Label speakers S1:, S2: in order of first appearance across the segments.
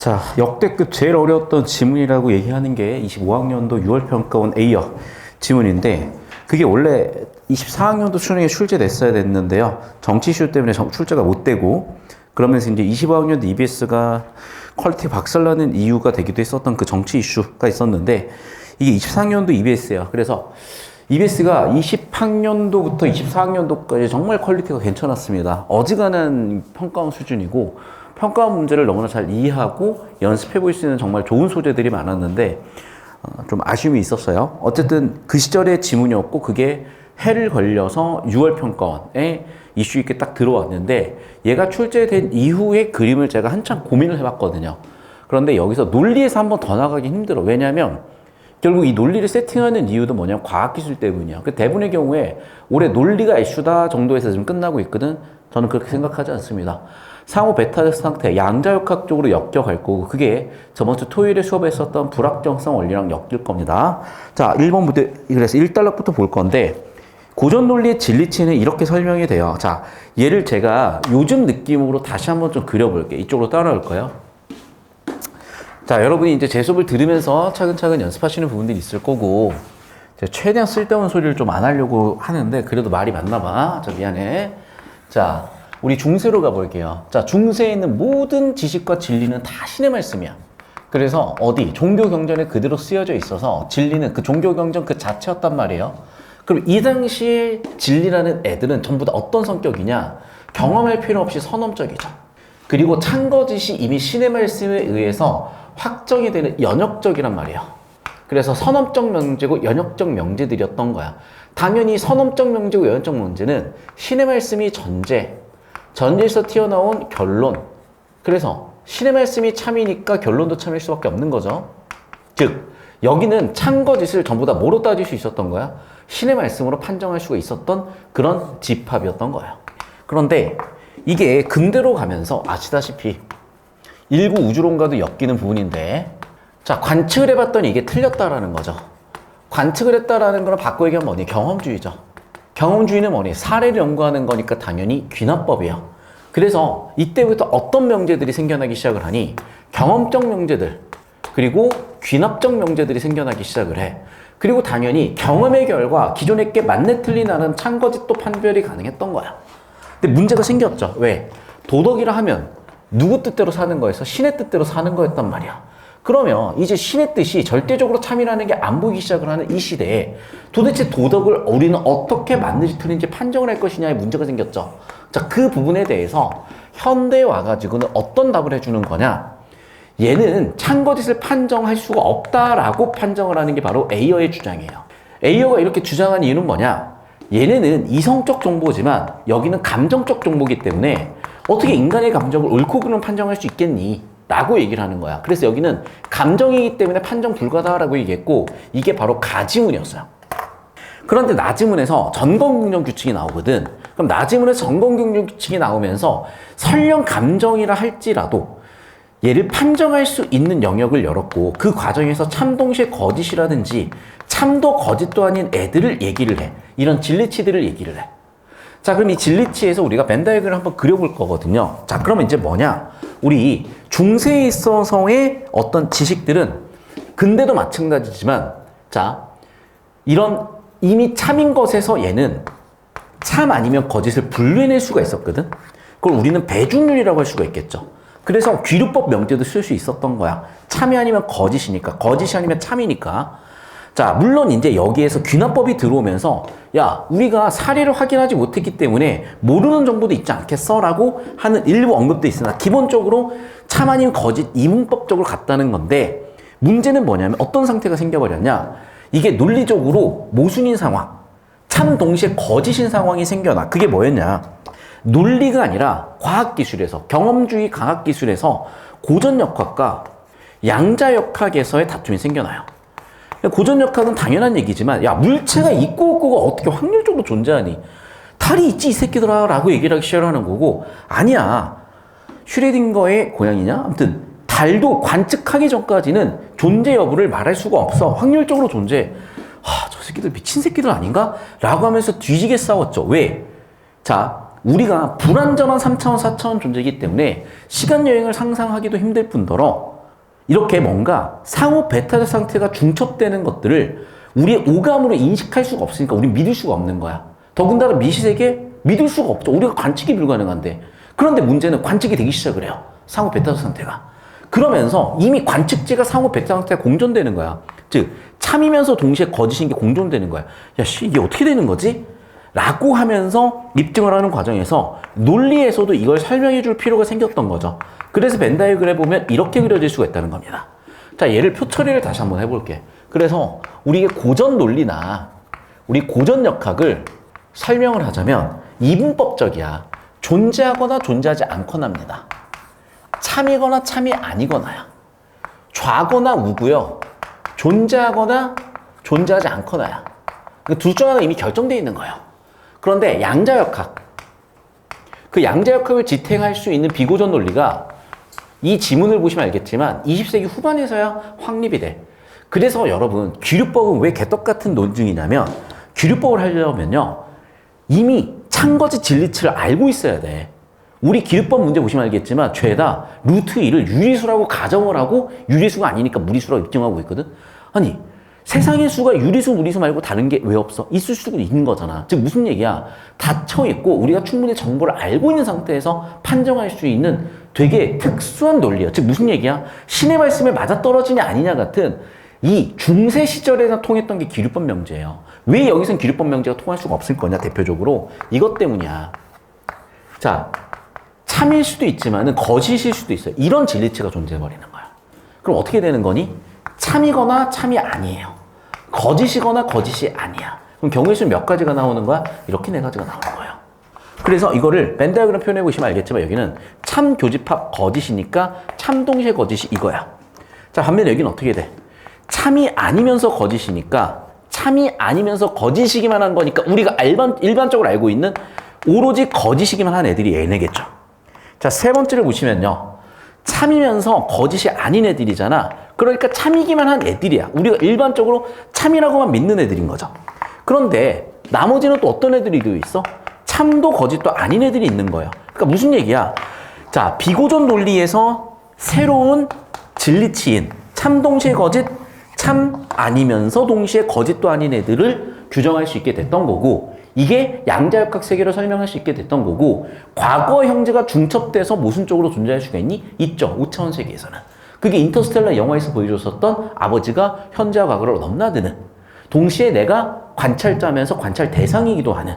S1: 자, 역대급 제일 어려웠던 지문이라고 얘기하는 게 25학년도 6월 평가원 A여 지문인데, 그게 원래 24학년도 수능에 출제됐어야 됐는데요. 정치 이슈 때문에 출제가 못 되고, 그러면서 이제 25학년도 EBS가 퀄리티 박살나는 이유가 되기도 했었던 그 정치 이슈가 있었는데, 이게 24학년도 EBS예요. 그래서 EBS가 20학년도부터 24학년도까지 정말 퀄리티가 괜찮았습니다. 어지간한 평가원 수준이고, 평가원 문제를 너무나 잘 이해하고 연습해 볼 수 있는 정말 좋은 소재들이 많았는데 좀 아쉬움이 있었어요. 어쨌든 그 시절의 지문이었고, 그게 해를 걸려서 6월 평가원에 이슈 있게 딱 들어왔는데, 얘가 출제된 이후의 그림을 제가 한참 고민을 해봤거든요. 그런데 여기서 논리에서 한번 더 나가기 힘들어. 왜냐하면 결국 이 논리를 세팅하는 이유도 뭐냐면 과학기술 때문이야. 그 대부분의 경우에 올해 논리가 이슈다 정도에서 지금 끝나고 있거든. 저는 그렇게 생각하지 않습니다. 상호 베타 상태, 양자역학적으로 엮여갈 거고, 그게 저번 주 토요일에 수업했었던 불확정성 원리랑 엮일 겁니다. 자, 1번부터, 그래서 1단락부터 볼 건데, 고전 논리의 진리치는 이렇게 설명이 돼요. 자, 얘를 제가 요즘 느낌으로 다시 한번 좀 그려볼게요. 이쪽으로 따라올까요? 자, 여러분이 이제 제 수업을 들으면서 차근차근 연습하시는 부분들이 있을 거고, 제가 최대한 쓸데없는 소리를 좀 안 하려고 하는데, 그래도 말이 맞나 봐. 자, 미안해. 자, 우리 중세로 가볼게요. 자, 중세에 있는 모든 지식과 진리는 다 신의 말씀이야. 그래서 어디? 종교 경전에 그대로 쓰여져 있어서 진리는 그 종교 경전 그 자체였단 말이에요. 그럼 이 당시에 진리라는 애들은 전부 다 어떤 성격이냐? 경험할 필요 없이 선험적이죠. 그리고 참거짓이 이미 신의 말씀에 의해서 확정이 되는 연역적이란 말이에요. 그래서 선험적 명제고 연역적 명제들이었던 거야. 당연히 선험적 명제고 연역적 명제는 신의 말씀이 전제에서 튀어나온 결론. 그래서 신의 말씀이 참이니까 결론도 참일 수밖에 없는 거죠. 즉, 여기는 참거짓을 전부 다 뭐로 따질 수 있었던 거야? 신의 말씀으로 판정할 수가 있었던 그런 집합이었던 거예요. 그런데 이게 근대로 가면서 아시다시피 일부 우주론과도 엮이는 부분인데, 자, 관측을 해봤더니 이게 틀렸다라는 거죠. 관측을 했다라는 건 바꿔 얘기하면 뭐니? 경험주의죠. 경험주의는 뭐니? 사례를 연구하는 거니까 당연히 귀납법이에요. 그래서 이때부터 어떤 명제들이 생겨나기 시작을 하니? 경험적 명제들, 그리고 귀납적 명제들이 생겨나기 시작을 해. 그리고 당연히 경험의 결과 기존의 게 맞네 틀리나는 참거짓도 판별이 가능했던 거야. 근데 문제가 생겼죠. 왜? 도덕이라 하면 누구 뜻대로 사는 거에서 신의 뜻대로 사는 거였단 말이야. 그러면 이제 신의 뜻이 절대적으로 참이라는 게 안 보이기 시작을 하는 이 시대에 도대체 도덕을 우리는 어떻게 맞는지 틀린지 판정을 할 것이냐의 문제가 생겼죠. 자, 그 부분에 대해서 현대에 와가지고는 어떤 답을 해주는 거냐? 얘는 참거짓을 판정할 수가 없다라고 판정을 하는 게 바로 에이어의 주장이에요. 에이어가 이렇게 주장한 이유는 뭐냐? 얘네는 이성적 정보지만 여기는 감정적 정보이기 때문에 어떻게 인간의 감정을 옳고 그름 판정할 수 있겠니? 라고 얘기를 하는 거야. 그래서 여기는 감정이기 때문에 판정 불가다라고 얘기했고, 이게 바로 가지문이었어요. 그런데 나지문에서 전건긍정 규칙이 나오거든. 그럼 나지문에서 전건긍정 규칙이 나오면서 설령 감정이라 할지라도 얘를 판정할 수 있는 영역을 열었고, 그 과정에서 참 동시에 거짓이라든지 참도 거짓도 아닌 애들을 얘기를 해. 이런 진리치들을 얘기를 해. 자, 그럼 이 진리치에서 우리가 벤 다이어그램을 한번 그려볼 거거든요. 자, 그러면 이제 뭐냐? 우리 중세에 있어서의 어떤 지식들은 근대도 마찬가지지만, 자, 이런 이미 참인 것에서 얘는 참 아니면 거짓을 분류해낼 수가 있었거든. 그걸 우리는 배준율이라고 할 수가 있겠죠. 그래서 귀류법 명제도 쓸 수 있었던 거야. 참이 아니면 거짓이니까, 거짓이 아니면 참이니까. 자, 물론 이제 여기에서 귀납법이 들어오면서, 야, 우리가 사례를 확인하지 못했기 때문에 모르는 정보도 있지 않겠어? 라고 하는 일부 언급도 있으나, 기본적으로 참 아닌 거짓 이문법적으로 갔다는 건데, 문제는 뭐냐면 어떤 상태가 생겨버렸냐? 이게 논리적으로 모순인 상황, 참 동시에 거짓인 상황이 생겨나. 그게 뭐였냐? 논리가 아니라 과학기술에서, 경험주의 과학기술에서 고전역학과 양자역학에서의 다툼이 생겨나요. 고전역학은 당연한 얘기지만, 야, 물체가 있고 없고가 어떻게 확률적으로 존재하니? 달이 있지 이 새끼들아 라고 얘기를 하기 시작하는 거고, 아니야, 슈레딩거의 고양이냐? 아무튼 달도 관측하기 전까지는 존재 여부를 말할 수가 없어. 확률적으로 존재해. 저 새끼들 미친 새끼들 아닌가? 라고 하면서 뒤지게 싸웠죠. 왜? 자, 우리가 불완전한 3차원, 4차원 존재이기 때문에 시간 여행을 상상하기도 힘들 뿐더러 이렇게 뭔가 상호 베타적 상태가 중첩되는 것들을 우리의 오감으로 인식할 수가 없으니까 우리 믿을 수가 없는 거야. 더군다나 미시세계 믿을 수가 없죠. 우리가 관측이 불가능한데. 그런데 문제는 관측이 되기 시작을 해요. 상호 베타적 상태가. 그러면서 이미 관측지가 상호 베타 상태가 공존되는 거야. 즉 참이면서 동시에 거짓인 게 공존되는 거야. 야, 이게 어떻게 되는 거지? 라고 하면서 입증을 하는 과정에서 논리에서도 이걸 설명해 줄 필요가 생겼던 거죠. 그래서 벤 다이어그램에 보면 이렇게 그려질 수가 있다는 겁니다. 자, 얘를 표 처리를 다시 한번 해볼게. 그래서 우리의 고전 논리나 우리 고전 역학을 설명을 하자면 이분법적이야. 존재하거나 존재하지 않거나입니다. 참이거나 참이 아니거나야. 좌거나 우고요. 존재하거나 존재하지 않거나야. 둘 중 하나 이미 결정되어 있는 거예요. 그런데 양자역학, 그 양자역학을 지탱할 수 있는 비고전 논리가 이 지문을 보시면 알겠지만 20세기 후반에서야 확립이 돼. 그래서 여러분 귀류법은 왜 개떡같은 논증이냐면 귀류법을 하려면요 이미 참거짓 진리치를 알고 있어야 돼. 우리 기류법 문제 보시면 알겠지만 죄다 루트 2를 유리수라고 가정을 하고 유리수가 아니니까 무리수라고 입증하고 있거든. 아니 세상의 수가 유리수 무리수 말고 다른 게 왜 없어? 있을 수도 있는 거잖아. 즉 무슨 얘기야? 닫혀 있고 우리가 충분히 정보를 알고 있는 상태에서 판정할 수 있는 되게 특수한 논리야. 즉 무슨 얘기야? 신의 말씀에 맞아떨어지냐 아니냐 같은 이 중세 시절에나 통했던 게 기류법 명제예요. 왜 여기선 기류법 명제가 통할 수가 없을 거냐? 대표적으로 이것 때문이야. 자, 참일 수도 있지만은 거짓일 수도 있어요. 이런 진리치가 존재해버리는 거야. 그럼 어떻게 되는 거니? 참이거나 참이 아니에요. 거짓이거나 거짓이 아니야. 그럼 경우의 수는 몇 가지가 나오는 거야? 이렇게 네 가지가 나오는 거예요. 그래서 이거를 벤 다이어그램 표현해 보시면 알겠지만 여기는 참 교집합 거짓이니까 참 동시에 거짓이 이거야. 자, 반면에 여기는 어떻게 돼? 참이 아니면서 거짓이니까 참이 아니면서 거짓이기만 한 거니까 우리가 일반적으로 알고 있는 오로지 거짓이기만 한 애들이 얘네겠죠. 자, 세 번째를 보시면요. 참이면서 거짓이 아닌 애들이잖아. 그러니까 참이기만 한 애들이야. 우리가 일반적으로 참이라고만 믿는 애들인 거죠. 그런데 나머지는 또 어떤 애들이 있어? 참도 거짓도 아닌 애들이 있는 거예요. 그러니까 무슨 얘기야? 자, 비고전 논리에서 새로운 진리치인 참 동시에 거짓, 참 아니면서 동시에 거짓도 아닌 애들을 규정할 수 있게 됐던 거고 이게 양자역학 세계를 설명할 수 있게 됐던 거고 과거 형제가 중첩돼서 모순적으로 존재할 수가 있니? 있죠. 5차원 세계에서는. 그게 인터스텔라 영화에서 보여줬었던 아버지가 현재와 과거를 넘나드는 동시에 내가 관찰자면서 관찰 대상이기도 하는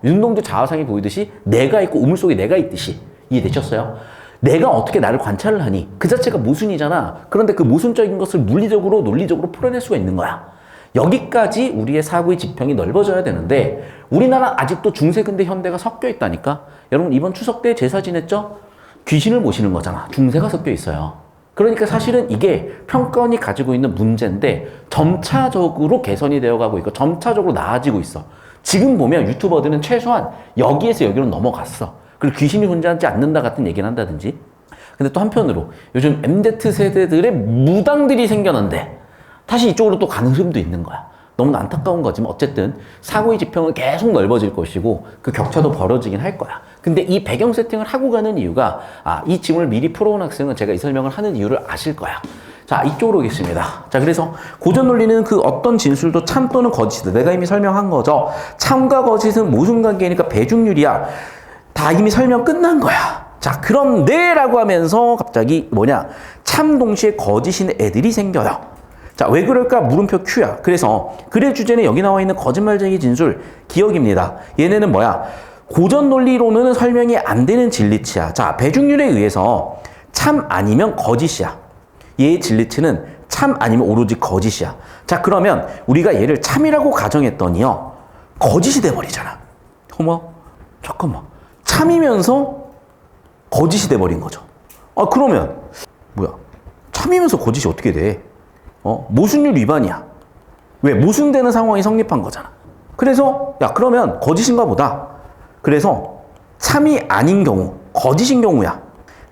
S1: 윤동주 자화상이 보이듯이 내가 있고 우물 속에 내가 있듯이 이해되셨어요? 내가 어떻게 나를 관찰을 하니? 그 자체가 모순이잖아. 그런데 그 모순적인 것을 물리적으로 논리적으로 풀어낼 수가 있는 거야. 여기까지 우리의 사고의 지평이 넓어져야 되는데 우리나라 아직도 중세 근대 현대가 섞여 있다니까. 여러분 이번 추석 때 제사 지냈죠? 귀신을 모시는 거잖아. 중세가 섞여 있어요. 그러니까 사실은 이게 평가원이 가지고 있는 문제인데 점차적으로 개선이 되어가고 있고 점차적으로 나아지고 있어. 지금 보면 유튜버들은 최소한 여기에서 여기로 넘어갔어. 그리고 귀신이 존재하지 않는다 같은 얘기를 한다든지. 근데 또 한편으로 요즘 MZ 세대들의 무당들이 생겼는데 다시 이쪽으로 또 가는 흐름도 있는 거야. 너무나 안타까운 거지만 어쨌든 사고의 지평은 계속 넓어질 것이고 그 격차도 벌어지긴 할 거야. 근데 이 배경 세팅을 하고 가는 이유가 이 지문을 미리 풀어온 학생은 제가 이 설명을 하는 이유를 아실 거야. 자, 이쪽으로 오겠습니다. 자, 그래서 고전 논리는 그 어떤 진술도 참 또는 거짓이다. 내가 이미 설명한 거죠. 참과 거짓은 모순관계니까 배중률이야. 다 이미 설명 끝난 거야. 자, 그런데 라고 하면서 갑자기 뭐냐? 참 동시에 거짓인 애들이 생겨요. 자, 왜 그럴까? 물음표 Q야. 그래서 글의 주제는 여기 나와 있는 거짓말쟁이 진술 기억입니다. 얘네는 뭐야? 고전 논리로는 설명이 안 되는 진리치야. 자, 배중률에 의해서 참 아니면 거짓이야. 얘의 진리치는 참 아니면 오로지 거짓이야. 자, 그러면 우리가 얘를 참이라고 가정했더니요. 거짓이 돼버리잖아. 어머, 잠깐만. 참이면서 거짓이 돼버린 거죠. 그러면 뭐야? 참이면서 거짓이 어떻게 돼? 모순율 위반이야. 왜? 모순되는 상황이 성립한 거잖아. 그래서 야, 그러면 거짓인가 보다. 그래서 참이 아닌 경우, 거짓인 경우야.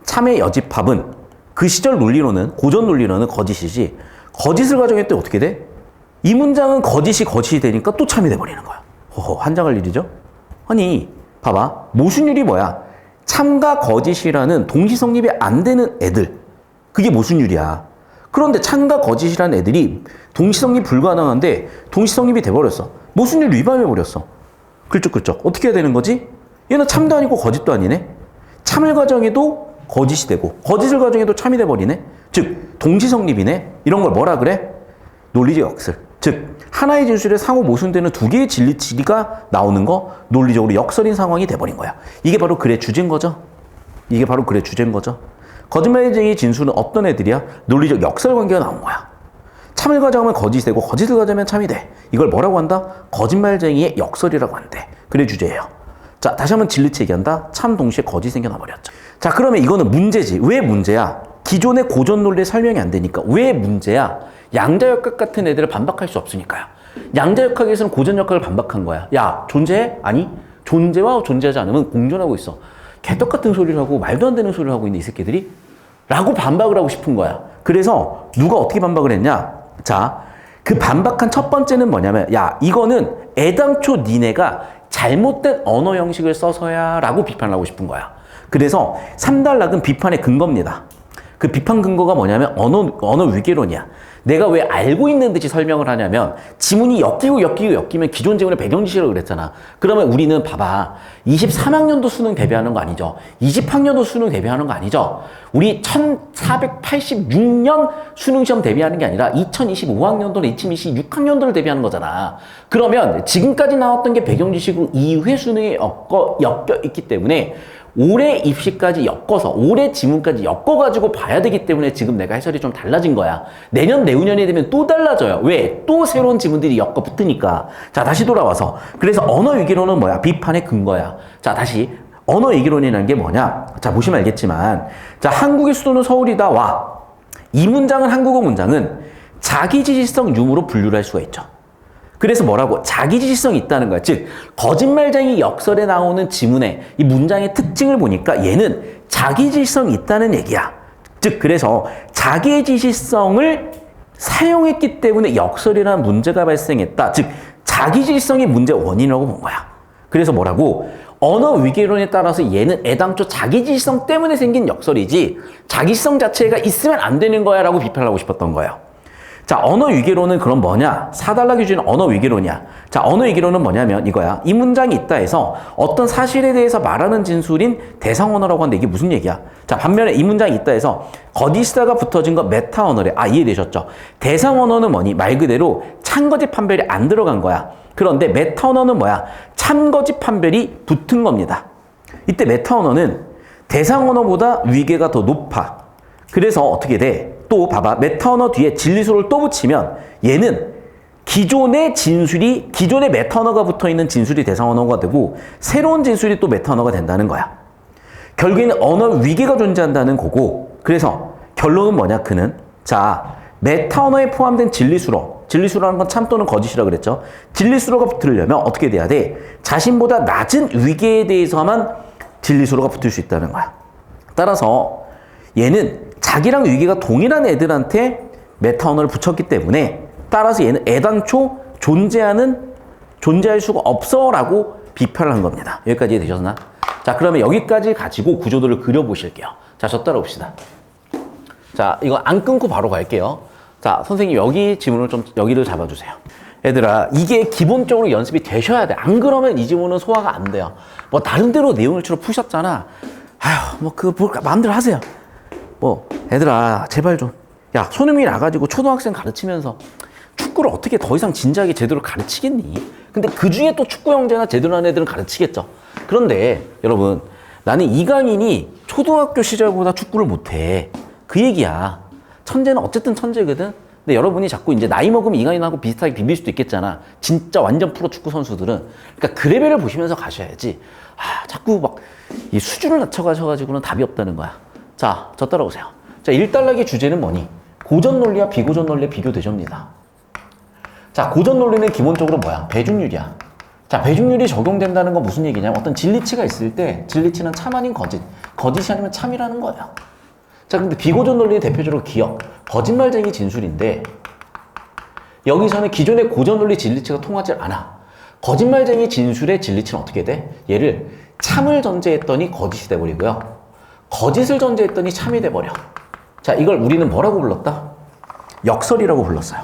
S1: 참의 여집합은 그 시절 논리로는, 고전 논리로는 거짓이지, 거짓을 가정했더니 어떻게 돼? 이 문장은 거짓이 되니까 또 참이 돼버리는 거야. 환장할 일이죠? 아니, 봐봐. 모순율이 뭐야? 참과 거짓이라는 동시 성립이 안 되는 애들. 그게 모순율이야. 그런데 참과 거짓이라는 애들이 동시성립 불가능한데 동시성립이 돼버렸어. 모순율 위반해버렸어. 글쩍글쩍. 어떻게 해야 되는 거지? 얘는 참도 아니고 거짓도 아니네. 참을 가정해도 거짓이 되고 거짓을 가정해도 참이 돼버리네. 즉 동시성립이네. 이런 걸 뭐라 그래? 논리적 역설. 즉 하나의 진술에 상호 모순되는 두 개의 진리치가 나오는 거 논리적으로 역설인 상황이 돼버린 거야. 이게 바로 글의 주제인 거죠. 이게 바로 글의 주제인 거죠. 거짓말쟁이 진술은 어떤 애들이야? 논리적 역설 관계가 나온 거야. 참을 가정하면 거짓이 되고 거짓을 가정하면 참이 돼. 이걸 뭐라고 한다? 거짓말쟁이의 역설이라고 한대. 글의 주제예요. 자, 다시 한번 진리치 얘기한다. 참 동시에 거짓이 생겨나버렸죠. 자, 그러면 이거는 문제지. 왜 문제야? 기존의 고전 논리에 설명이 안 되니까. 왜 문제야? 양자역학 같은 애들을 반박할 수 없으니까요. 양자역학에서는 고전 역학을 반박한 거야. 야, 존재해? 아니, 존재와 존재하지 않으면 공존하고 있어. 개떡 같은 소리를 하고 말도 안 되는 소리를 하고 있는 이 새끼들이? 라고 반박을 하고 싶은 거야. 그래서 누가 어떻게 반박을 했냐? 자, 그 반박한 첫 번째는 뭐냐면, 야, 이거는 애당초 니네가 잘못된 언어 형식을 써서야 라고 비판을 하고 싶은 거야. 그래서 3단락은 비판의 근거입니다. 그 비판 근거가 뭐냐면 언어 위계론이야. 내가 왜 알고 있는 듯이 설명을 하냐면 지문이 엮이면 기존 지문의 배경지시라고 그랬잖아. 그러면 우리는 봐봐. 23학년도 수능 대비하는 거 아니죠. 20학년도 수능 대비하는 거 아니죠. 우리 1486년 수능 시험 대비하는 게 아니라 2025학년도나 2026학년도를 대비하는 거잖아. 그러면 지금까지 나왔던 게 배경지식으로 이후의 수능에 엮여 있기 때문에 올해 입시까지 엮어서 올해 지문까지 엮어가지고 봐야 되기 때문에 지금 내가 해설이 좀 달라진 거야. 내년 내후년이 되면 또 달라져요. 왜? 또 새로운 지문들이 엮어 붙으니까. 자, 다시 돌아와서 그래서 언어 위기론은 뭐야? 비판의 근거야. 자, 다시 언어 위기론이라는 게 뭐냐? 자, 보시면 알겠지만 자, 한국의 수도는 서울이다. 와. 이 문장은 한국어 문장은 자기지시성 유무로 분류를 할 수가 있죠. 그래서 뭐라고? 자기지시성이 있다는 거야. 즉 거짓말쟁이 역설에 나오는 지문의 이 문장의 특징을 보니까 얘는 자기지시성이 있다는 얘기야. 즉 그래서 자기의 지시성을 사용했기 때문에 역설이라는 문제가 발생했다. 즉 자기지시성이 문제 원인이라고 본 거야. 그래서 뭐라고? 언어 위계론에 따라서 얘는 애당초 자기지시성 때문에 생긴 역설이지 자기지시성 자체가 있으면 안 되는 거야 라고 비판하고 싶었던 거예요. 자, 언어 위계론은 그럼 뭐냐? 4단락 기준은 언어 위계론이야. 자, 언어 위계론은 뭐냐면 이거야. 이 문장이 있다 해서 어떤 사실에 대해서 말하는 진술인 대상 언어라고 하는데 이게 무슨 얘기야? 자, 반면에 이 문장이 있다 해서 거짓이다가 붙어진 거 메타 언어래. 아, 이해되셨죠? 대상 언어는 뭐니? 말 그대로 참거짓 판별이 안 들어간 거야. 그런데 메타 언어는 뭐야? 참거짓 판별이 붙은 겁니다. 이때 메타 언어는 대상 언어보다 위계가 더 높아. 그래서 어떻게 돼? 또 봐봐. 메타 언어 뒤에 진리수를 또 붙이면 얘는 기존의 메타 언어가 붙어 있는 진술이 대상 언어가 되고 새로운 진술이 또 메타 언어가 된다는 거야. 결국에는 언어 위계가 존재한다는 거고 그래서 결론은 뭐냐? 그는 자, 메타 언어에 포함된 진리수라는 건 참 또는 거짓이라고 그랬죠. 진리수로가 붙으려면 어떻게 돼야 돼? 자신보다 낮은 위계에 대해서만 진리수로가 붙을 수 있다는 거야. 따라서 얘는 자기랑 위계가 동일한 애들한테 메타 언어를 붙였기 때문에 따라서 얘는 애당초 존재할 수가 없어 라고 비판을 한 겁니다. 여기까지 이해되셨나? 자, 그러면 여기까지 가지고 구조도를 그려보실게요. 자, 저 따라옵시다. 자, 이거 안 끊고 바로 갈게요. 자, 선생님 여기 지문을 여기를 잡아주세요. 얘들아, 이게 기본적으로 연습이 되셔야 돼. 안 그러면 이 지문은 소화가 안 돼요. 뭐 나름대로 내용을 주로 푸셨잖아. 아휴, 뭐 마음대로 하세요. 뭐 애들아 제발 좀, 야, 손흥민이 나가지고 초등학생 가르치면서 축구를 어떻게 더 이상 진지하게 제대로 가르치겠니? 근데 그 중에 또 축구 형제나 제대로 하는 애들은 가르치겠죠. 그런데 여러분, 나는 이강인이 초등학교 시절보다 축구를 못해. 그 얘기야. 천재는 어쨌든 천재거든. 근데 여러분이 자꾸 이제 나이 먹으면 이강인하고 비슷하게 비빌 수도 있겠잖아. 진짜 완전 프로 축구 선수들은. 그러니까 그 레벨을 보시면서 가셔야지. 아, 자꾸 막 이 수준을 낮춰가셔가지고는 답이 없다는 거야. 자, 저 따라오세요. 자, 1단락의 주제는 뭐니? 고전 논리와 비고전 논리의 비교 대조입니다. 자, 고전 논리는 기본적으로 뭐야? 배중률이야. 자, 배중률이 적용된다는 건 무슨 얘기냐면 어떤 진리치가 있을 때 진리치는 참 아닌 거짓, 거짓이 아니면 참이라는 거야. 자, 근데 비고전 논리는 대표적으로 기억, 거짓말쟁이 진술인데 여기서는 기존의 고전 논리 진리치가 통하지 않아. 거짓말쟁이 진술의 진리치는 어떻게 돼? 얘를 참을 전제했더니 거짓이 돼버리고요. 거짓을 전제했더니 참이 돼버려. 자, 이걸 우리는 뭐라고 불렀다? 역설이라고 불렀어요.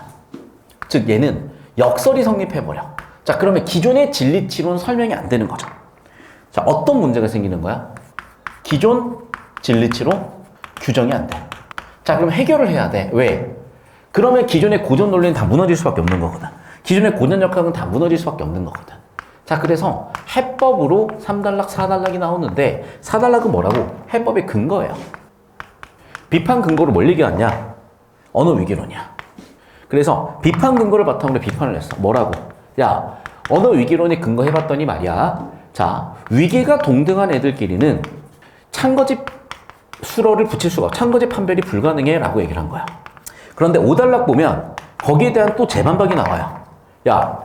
S1: 즉 얘는 역설이 성립해버려. 자, 그러면 기존의 진리치로는 설명이 안 되는 거죠. 자, 어떤 문제가 생기는 거야? 기존 진리치로 규정이 안 돼. 자, 그럼 해결을 해야 돼. 왜? 그러면 기존의 고전 논리는 다 무너질 수밖에 없는 거거든. 기존의 고전 역학은 다 무너질 수밖에 없는 거거든. 자, 그래서 해법으로 3단락, 4단락이 나오는데 4단락은 뭐라고? 해법의 근거예요. 비판 근거로 뭘 얘기하냐? 언어 위기론이야. 그래서 비판 근거를 바탕으로 비판을 했어. 뭐라고? 야, 언어 위기론에 근거해봤더니 말이야. 자, 위계가 동등한 애들끼리는 찬거지 수로를 붙일 수가 없어. 찬거지 판별이 불가능해 라고 얘기를 한 거야. 그런데 5단락 보면 거기에 대한 또 재반박이 나와요. 야,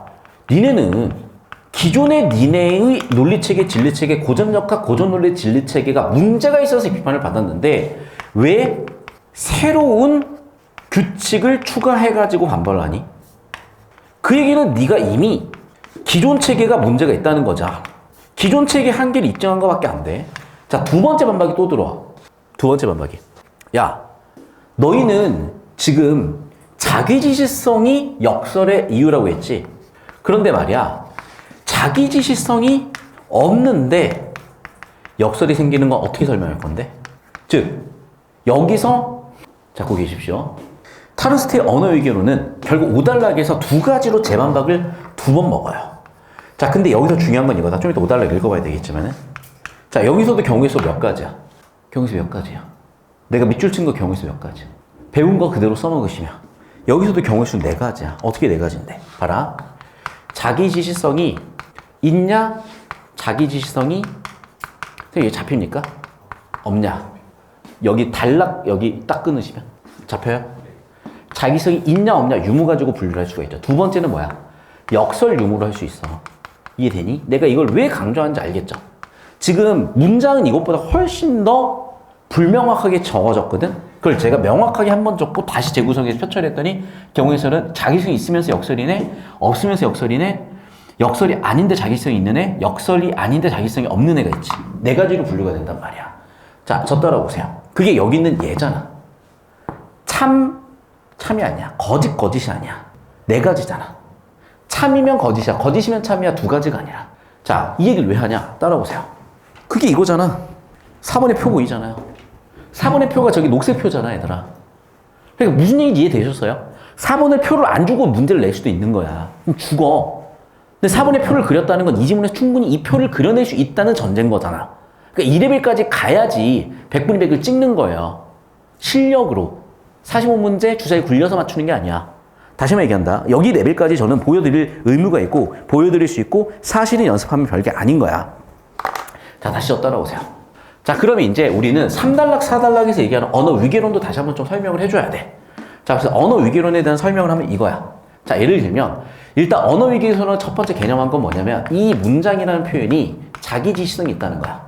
S1: 니네는 기존의 니네의 논리체계, 진리체계, 고전역학, 고전논리 진리체계가 문제가 있어서 비판을 받았는데 왜 새로운 규칙을 추가해가지고 반발을 하니? 그 얘기는 네가 이미 기존 체계가 문제가 있다는 거죠. 기존 체계 한계를 입증한 것밖에 안 돼. 자, 두 번째 반박이 또 들어와. 두 번째 반박이. 야, 너희는 지금 자기지시성이 역설의 이유라고 했지. 그런데 말이야, 자기지시성이 없는데 역설이 생기는 건 어떻게 설명할 건데? 즉, 여기서 잡고 계십시오. 타르스트의 언어 위계론은 결국 5단락에서 두 가지로 재반박을 두 번 먹어요. 자, 근데 여기서 중요한 건 이거다. 좀 이따 5단락 읽어봐야 되겠지만은. 자, 여기서도 경우의 수 몇 가지야? 경우의 수 몇 가지야? 내가 밑줄 친 거 경우의 수 몇 가지? 배운 거 그대로 써먹으시면. 여기서도 경우의 수 4가지야. 어떻게 4가지인데? 봐라. 자기지시성이 있냐? 자기지시성이 이게 잡힙니까? 없냐? 여기 단락 여기 딱 끊으시면 잡혀요? 자기성이 있냐 없냐 유무 가지고 분류를 할 수가 있죠. 두 번째는 뭐야? 역설 유무로 할 수 있어. 이해되니? 내가 이걸 왜 강조하는지 알겠죠? 지금 문장은 이것보다 훨씬 더 불명확하게 적어졌거든? 그걸 제가 명확하게 한 번 적고 다시 재구성해서 표출했더니 경우에서는 자기성이 있으면서 역설이네? 없으면서 역설이네? 역설이 아닌데 자기성이 있는 애? 역설이 아닌데 자기성이 없는 애가 있지. 4가지로 분류가 된단 말이야. 자, 저 따라오세요. 그게 여기 있는 얘잖아. 참이 아니야. 거짓이 아니야. 4가지잖아. 참이면 거짓이야. 거짓이면 참이야. 2가지가 아니라. 자, 이 얘기를 왜 하냐? 따라오세요. 그게 이거잖아. 4번의 표 보이잖아요. 4번의 표가 저기 녹색 표잖아, 얘들아. 그러니까 무슨 얘기인지 이해되셨어요? 4번의 표를 안 주고 문제를 낼 수도 있는 거야. 그럼 죽어. 근데 4번의 표를 그렸다는 건 이 지문에서 충분히 이 표를 그려낼 수 있다는 전제인 거잖아. 그러니까 2레벨까지 가야지 100분의 100을 찍는 거예요. 실력으로. 45문제 주사위 굴려서 맞추는 게 아니야. 다시 한번 얘기한다. 여기 레벨까지 저는 보여드릴 의무가 있고 보여드릴 수 있고 사실은 연습하면 별게 아닌 거야. 자, 다시 저 따라오세요. 자, 그러면 이제 우리는 3단락, 4단락에서 얘기하는 언어 위계론도 다시 한번 좀 설명을 해줘야 돼. 자, 그래서 언어 위계론에 대한 설명을 하면 이거야. 자, 예를 들면 일단 언어 위계에서는 첫 번째 개념한 건 뭐냐면 이 문장이라는 표현이 자기지시성이 있다는 거야.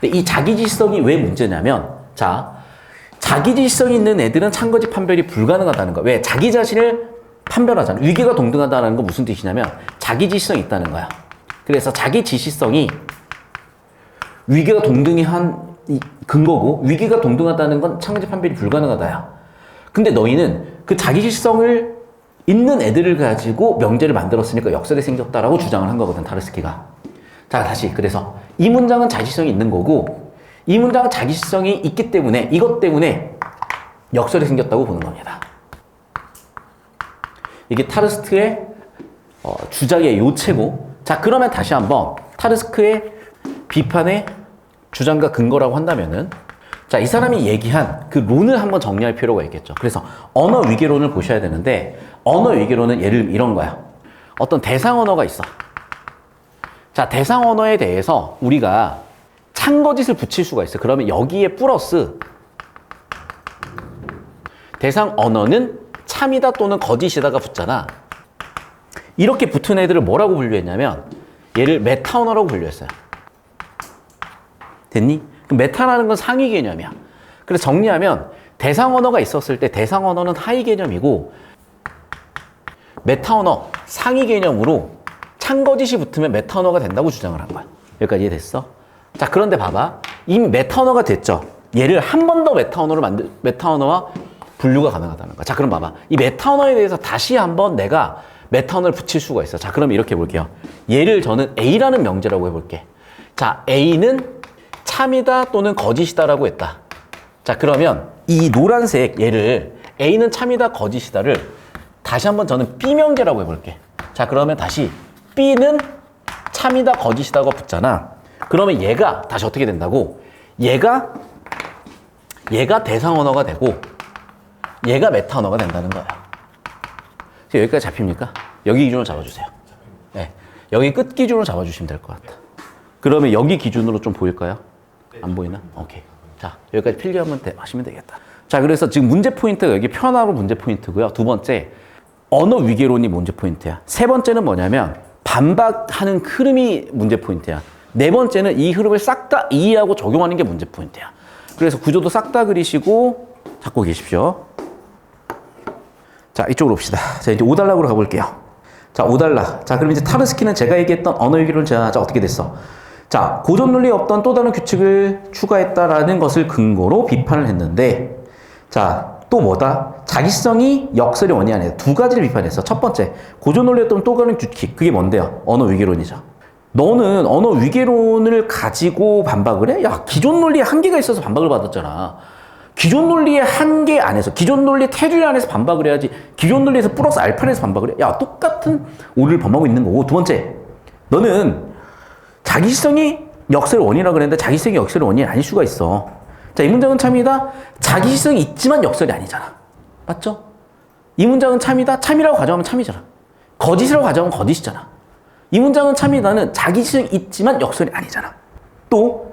S1: 근데 이 자기지시성이 왜 문제냐면 자, 자기지시성이 있는 애들은 찬거지 판별이 불가능하다는 거야. 왜? 자기 자신을 판별하잖아. 위계가 동등하다는 건 무슨 뜻이냐면 자기지시성이 있다는 거야. 그래서 자기지시성이 위계가 동등히 한 근거고 위계가 동등하다는 건 찬거지 판별이 불가능하다야. 근데 너희는 그 자기지시성을 있는 애들을 가지고 명제를 만들었으니까 역설이 생겼다라고 주장을 한 거거든, 타르스키가. 자, 다시. 그래서 이 문장은 자기지시성이 있는 거고 이 문장은 자기지시성이 있기 때문에 이것 때문에 역설이 생겼다고 보는 겁니다. 이게 타르스트의 주장의 요체고 자, 그러면 다시 한번 타르스크의 비판의 주장과 근거라고 한다면은 자, 이 사람이 얘기한 그 론을 한번 정리할 필요가 있겠죠. 그래서 언어 위계론을 보셔야 되는데 언어 위계론은 예를 들면 이런 거야. 어떤 대상 언어가 있어. 자, 대상 언어에 대해서 우리가 찬거짓을 붙일 수가 있어. 그러면 여기에 플러스 대상 언어는 참이다 또는 거짓이다가 붙잖아. 이렇게 붙은 애들을 뭐라고 분류했냐면 얘를 메타 언어라고 분류했어요. 됐니? 그럼 메타라는 건 상위 개념이야. 그래서 정리하면 대상 언어가 있었을 때 대상 언어는 하위 개념이고 메타 언어 상위 개념으로 찬거짓이 붙으면 메타 언어가 된다고 주장을 한 거야. 여기까지 이해됐어? 자, 그런데 봐봐. 이미 메타 언어가 됐죠. 얘를 한 번 더 메타 언어와 분류가 가능하다는 거야. 자, 그럼 봐봐. 이 메타 언어에 대해서 다시 한번 내가 메타 언어를 붙일 수가 있어. 자, 그럼 이렇게 해볼게요. 얘를 저는 A라는 명제라고 해볼게. 자, A는 참이다 또는 거짓이다라고 했다. 자, 그러면 이 노란색 얘를 A는 참이다 거짓이다를 다시 한번 저는 B 명제라고 해볼게. 자, 그러면 다시 B는 참이다 거짓이다가 붙잖아. 그러면 얘가 다시 어떻게 된다고? 얘가 대상 언어가 되고 얘가 메타 언어가 된다는 거야. 여기까지 잡힙니까? 여기 기준으로 잡아주세요. 네, 여기 끝 기준으로 잡아주시면 될 것 같아. 그러면 여기 기준으로 좀 보일까요? 안 보이나? 오케이. 자, 여기까지 필기하면 하시면 되겠다. 자, 그래서 지금 문제 포인트가 여기 편화로 문제 포인트고요. 두 번째, 언어 위계론이 문제 포인트야. 세 번째는 뭐냐면 반박하는 흐름이 문제 포인트야. 네 번째는 이 흐름을 싹 다 이해하고 적용하는 게 문제 포인트야. 그래서 구조도 싹 다 그리시고 잡고 계십시오. 자, 이쪽으로 봅시다. 자, 이제 5단락으로 가볼게요. 자, 5단락. 자, 그럼 이제 타르스키는 제가 얘기했던 언어 위계론 제안하자 어떻게 됐어? 자, 고전 논리에 없던 또 다른 규칙을 추가했다라는 것을 근거로 비판을 했는데, 자, 또 뭐다? 자기성이 역설의 원이 아니라 두 가지를 비판했어. 첫 번째, 고전 논리에 없던 또 다른 규칙. 그게 뭔데요? 언어 위계론이죠. 너는 언어 위계론을 가지고 반박을 해? 야, 기존 논리에 한계가 있어서 반박을 받았잖아. 기존 논리의 한계 안에서, 기존 논리의 테두리 안에서 반박을 해야지. 기존 논리에서 플러스 알파에서 반박을 해? 야, 똑같은 오류를 범하고 있는 거고. 두 번째, 너는 자기성이 역설의 원이라고 그랬는데 자기성이 역설의 원인이 아닐 수가 있어. 자, 이 문장은 참이다. 자기성이 있지만 역설이 아니잖아. 맞죠? 이 문장은 참이다. 참이라고 가져가면 참이잖아. 거짓이라고 가져가면 거짓이잖아. 이 문장은 참이다는 자기성이 있지만 역설이 아니잖아. 또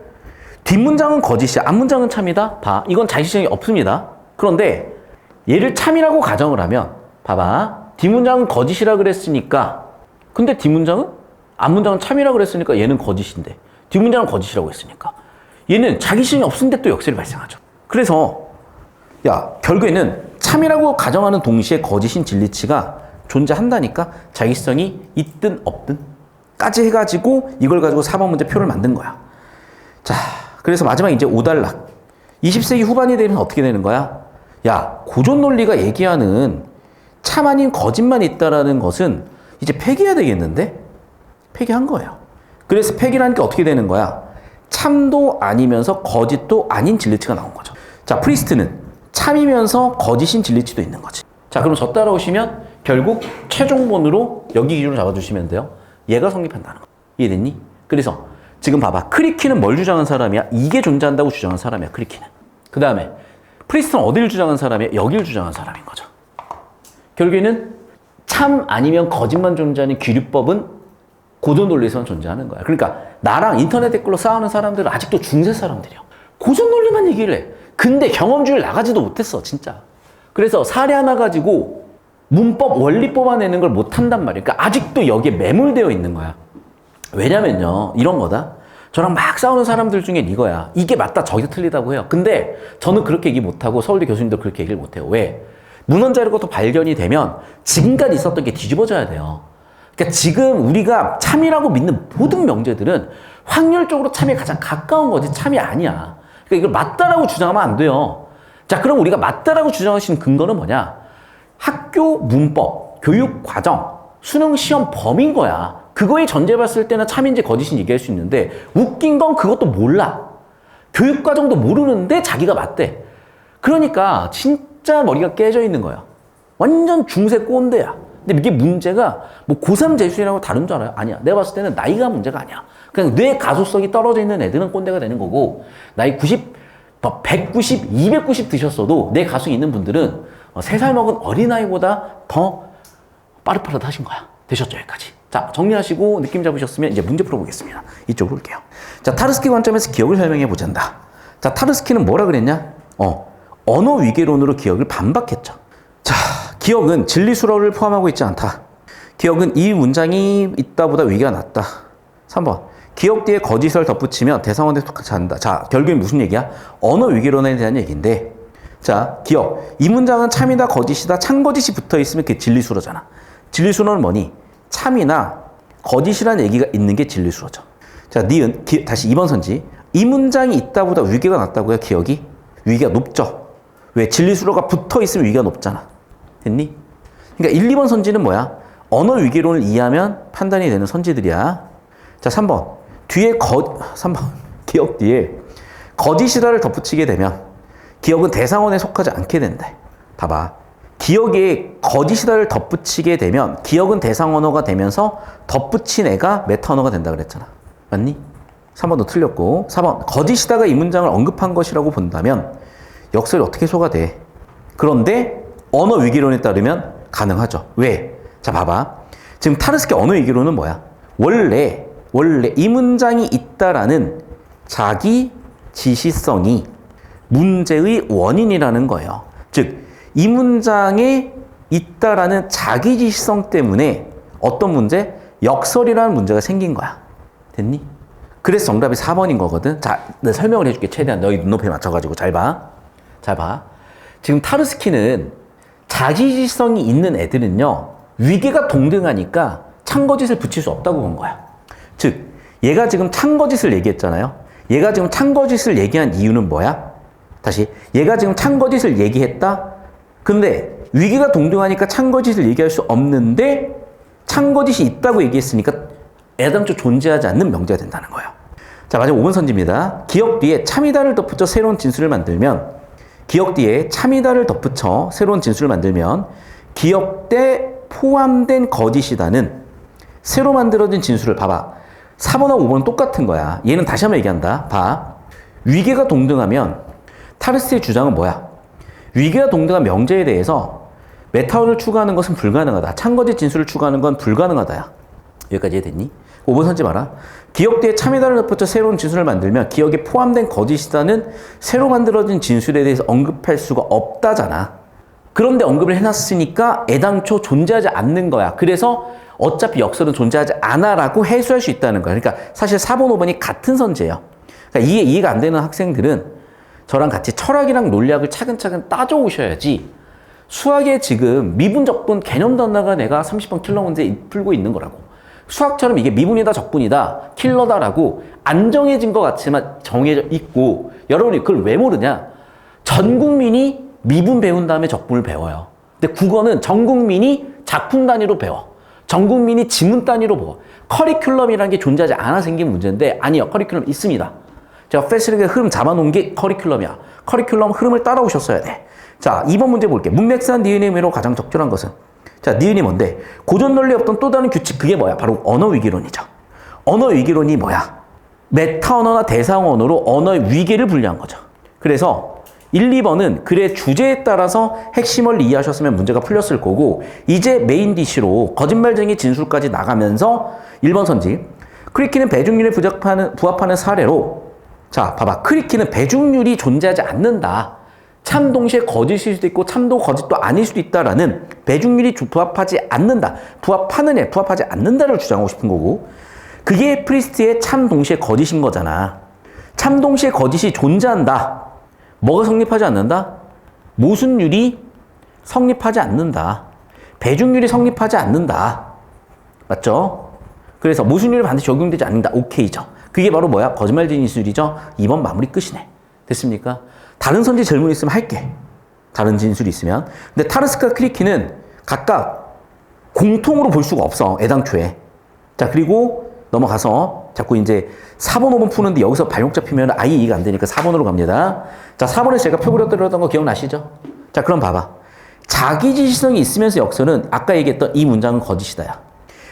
S1: 뒷문장은 거짓이야. 앞문장은 참이다. 봐. 이건 자기성이 없습니다. 그런데 얘를 참이라고 가정을 하면 봐봐. 뒷문장은 거짓이라 그랬으니까 근데 뒷문장은 앞문장은 참이라고 그랬으니까 얘는 거짓인데 뒷문장은 거짓이라고 했으니까 얘는 자기성이 없는데 또 역설이 발생하죠. 그래서 야, 결국에는 참이라고 가정하는 동시에 거짓인 진리치가 존재한다니까 자기성이 있든 없든 까지 해가지고 이걸 가지고 4번 문제 표를 만든 거야. 자, 그래서 마지막 이제 5단락. 20세기 후반이 되면 어떻게 되는 거야? 야, 고전 논리가 얘기하는 참 아닌 거짓만 있다라는 것은 이제 폐기해야 되겠는데? 폐기한 거예요. 그래서 폐기라는 게 어떻게 되는 거야? 참도 아니면서 거짓도 아닌 진리치가 나온 거죠. 자, 프리스트는 참이면서 거짓인 진리치도 있는 거지. 자, 그럼 저 따라오시면 결국 최종본으로 여기 기준으로 잡아주시면 돼요. 얘가 성립한다는 거. 이해됐니? 그래서 지금 봐봐. 크리키는 뭘 주장한 사람이야? 이게 존재한다고 주장한 사람이야, 크리키는. 그 다음에 프리스트는 어디를 주장한 사람이야? 여기를 주장한 사람인 거죠. 결국에는 참 아니면 거짓만 존재하는 귀류법은 고전 논리에서는 존재하는 거야. 그러니까 나랑 인터넷 댓글로 싸우는 사람들은 아직도 중세 사람들이야. 고전 논리만 얘기를 해. 근데 경험주의를 나가지도 못했어, 진짜. 그래서 사례 하나 가지고 문법, 원리 뽑아내는 걸 못한단 말이야. 그러니까 아직도 여기에 매몰되어 있는 거야. 왜냐면요, 이런 거다. 저랑 막 싸우는 사람들 중에 이거야. 이게 맞다, 저게 틀리다고 해요. 근데 저는 그렇게 얘기 못하고 서울대 교수님도 그렇게 얘기를 못해요. 왜? 문헌 자료가 또 발견이 되면 지금까지 있었던 게 뒤집어져야 돼요. 그러니까 지금 우리가 참이라고 믿는 모든 명제들은 확률적으로 참에 가장 가까운 거지 참이 아니야. 그러니까 이걸 맞다라고 주장하면 안 돼요. 자, 그럼 우리가 맞다라고 주장하시는 근거는 뭐냐? 학교 문법, 교육 과정, 수능 시험 범위인 거야. 그거에 전제봤을 때는 참인지 거짓인지 얘기할 수 있는데 웃긴 건 그것도 몰라. 교육 과정도 모르는데 자기가 맞대. 그러니까 진짜 머리가 깨져 있는 거야. 완전 중세 꼰대야. 근데 이게 문제가 뭐 고3 재수이라고 다른 줄 알아요? 아니야. 내가 봤을 때는 나이가 문제가 아니야. 그냥 뇌 가소성이 떨어져 있는 애들은 꼰대가 되는 거고 나이 90, 190, 290 드셨어도 뇌 가속이 있는 분들은 3살 먹은 어린아이보다 더 빠릇빠릇하신 거야. 되셨죠, 여기까지. 자, 정리하시고 느낌 잡으셨으면 이제 문제 풀어보겠습니다. 이쪽으로 올게요. 자, 타르스키 관점에서 기억을 설명해 보잔다. 자, 타르스키는 뭐라 그랬냐? 언어 위계론으로 기억을 반박했죠. 자, 기억은 진리수로를 포함하고 있지 않다. 기억은 이 문장이 있다보다 위계가 낮다. 3번. 기억 뒤에 거짓을 덧붙이면 대상원에 똑같이 한다. 자, 결국엔 무슨 얘기야? 언어 위계론에 대한 얘기인데, 자, 기억. 이 문장은 참이다, 거짓이다, 참거짓이 붙어 있으면 그게 진리수로잖아. 진리수로는 뭐니? 참이나 거짓이라는 얘기가 있는 게 진리수로죠. 자, 니은. 다시 2번 선지. 이 문장이 있다보다 위계가 낮다고요, 기억이? 위기가 높죠. 왜? 진리수로가 붙어 있으면 위기가 높잖아. 됐니? 그러니까 1, 2번 선지는 뭐야? 언어 위기론을 이해하면 판단이 되는 선지들이야. 자, 3번. 3번. 기억 뒤에 거짓이다를 덧붙이게 되면 기억은 대상원에 속하지 않게 된다. 봐봐. 기억에 거짓이다를 덧붙이게 되면 기억은 대상언어가 되면서 덧붙인 애가 메타언어가 된다 그랬잖아. 맞니? 3번도 틀렸고 4번. 거짓이다가 이 문장을 언급한 것이라고 본다면 역설이 어떻게 소화돼? 그런데 언어 위기론에 따르면 가능하죠. 왜? 자, 봐봐. 지금 타르스키 언어 위기론은 뭐야? 원래 이 문장이 있다라는 자기 지시성이 문제의 원인이라는 거예요. 즉, 이 문장에 있다라는 자기 지시성 때문에 어떤 문제? 역설이라는 문제가 생긴 거야. 됐니? 그래서 정답이 4번인 거거든. 자, 내가 설명을 해줄게. 최대한 너희 눈높이에 맞춰가지고 잘 봐. 잘 봐. 지금 타르스키는 자기 지시성이 있는 애들은요, 위계가 동등하니까 참거짓을 붙일 수 없다고 본 거야. 즉, 얘가 지금 참거짓을 얘기했잖아요. 얘가 지금 참거짓을 얘기한 이유는 뭐야? 다시, 얘가 지금 참거짓을 얘기했다? 근데 위기가 동등하니까 참거짓을 얘기할 수 없는데 참거짓이 있다고 얘기했으니까 애당초 존재하지 않는 명제가 된다는 거예요. 자, 마지막 5번 선지입니다. 기억 뒤에 참이다를 덧붙여 새로운 진술을 만들면 기억 때 포함된 거짓이다는 새로 만들어진 진술을 봐봐. 4번하고 5번은 똑같은 거야. 얘는 다시 한번 얘기한다. 봐. 위계가 동등하면 타르스의 주장은 뭐야? 위계가 동등한 명제에 대해서 메타언을 추가하는 것은 불가능하다. 참거짓 진술을 추가하는 건 불가능하다야. 여기까지 이해됐니? 5번 선지 봐라. 기억 뒤에 참이다를 덧붙여 새로운 진술을 만들면 기억에 포함된 거짓이다는 새로 만들어진 진술에 대해서 언급할 수가 없다잖아. 그런데 언급을 해놨으니까 애당초 존재하지 않는 거야. 그래서 어차피 역설은 존재하지 않아라고 해소할 수 있다는 거야. 그러니까 사실 4번, 5번이 같은 선지예요. 그러니까 이해가 안 되는 학생들은 저랑 같이 철학이랑 논리학을 차근차근 따져오셔야지 수학에 지금 미분, 적분, 개념 단어가 내가 30번 킬러 문제 풀고 있는 거라고. 수학처럼 이게 미분이다, 적분이다, 킬러다라고 안 정해진 것 같지만 정해져 있고 여러분이 그걸 왜 모르냐? 전 국민이 미분 배운 다음에 적분을 배워요. 근데 국어는 전 국민이 작품 단위로 배워. 전 국민이 지문 단위로 배워. 커리큘럼이라는 게 존재하지 않아 생긴 문제인데 아니요. 커리큘럼 있습니다. 제가 패스릭의 흐름 잡아놓은 게 커리큘럼이야. 커리큘럼 흐름을 따라오셨어야 돼. 자, 2번 문제 볼게. 문맥상 니은의 의미로 가장 적절한 것은? 자, 니은이 뭔데? 고전 논리에 없던 또 다른 규칙, 그게 뭐야? 바로 언어 위기론이죠. 언어 위기론이 뭐야? 메타 언어나 대상 언어로 언어의 위계를 분리한 거죠. 그래서 1, 2번은 글의 주제에 따라서 핵심 원리 이해하셨으면 문제가 풀렸을 거고 이제 메인 디시로 거짓말쟁이 진술까지 나가면서 1번 선지. 크리키는 배중률에 부합하는 사례로 자, 봐봐. 크리키는 배중률이 존재하지 않는다. 참 동시에 거짓일 수도 있고 참도 거짓도 아닐 수도 있다라는 배중률이 부합하지 않는다. 부합하지 않는다를 주장하고 싶은 거고 그게 프리스트의 참 동시에 거짓인 거잖아. 참 동시에 거짓이 존재한다. 뭐가 성립하지 않는다? 모순율이 성립하지 않는다. 배중률이 성립하지 않는다. 맞죠? 그래서 모순율이 반드시 적용되지 않는다. 오케이죠. 그게 바로 뭐야? 거짓말 진술이죠. 2번 마무리 끝이네. 됐습니까? 다른 선지 질문 있으면 할게. 다른 진술이 있으면. 근데 타르스카 크리키는 각각 공통으로 볼 수가 없어. 애당초에. 자, 그리고 넘어가서 자꾸 이제 4번, 5번 푸는데 여기서 발목 잡히면 아예 이해가 안 되니까 4번으로 갑니다. 자, 4번에 제가 표 그렸던 거 기억나시죠? 자, 그럼 봐봐. 자기 지시성이 있으면서 역설은 아까 얘기했던 이 문장은 거짓이다야.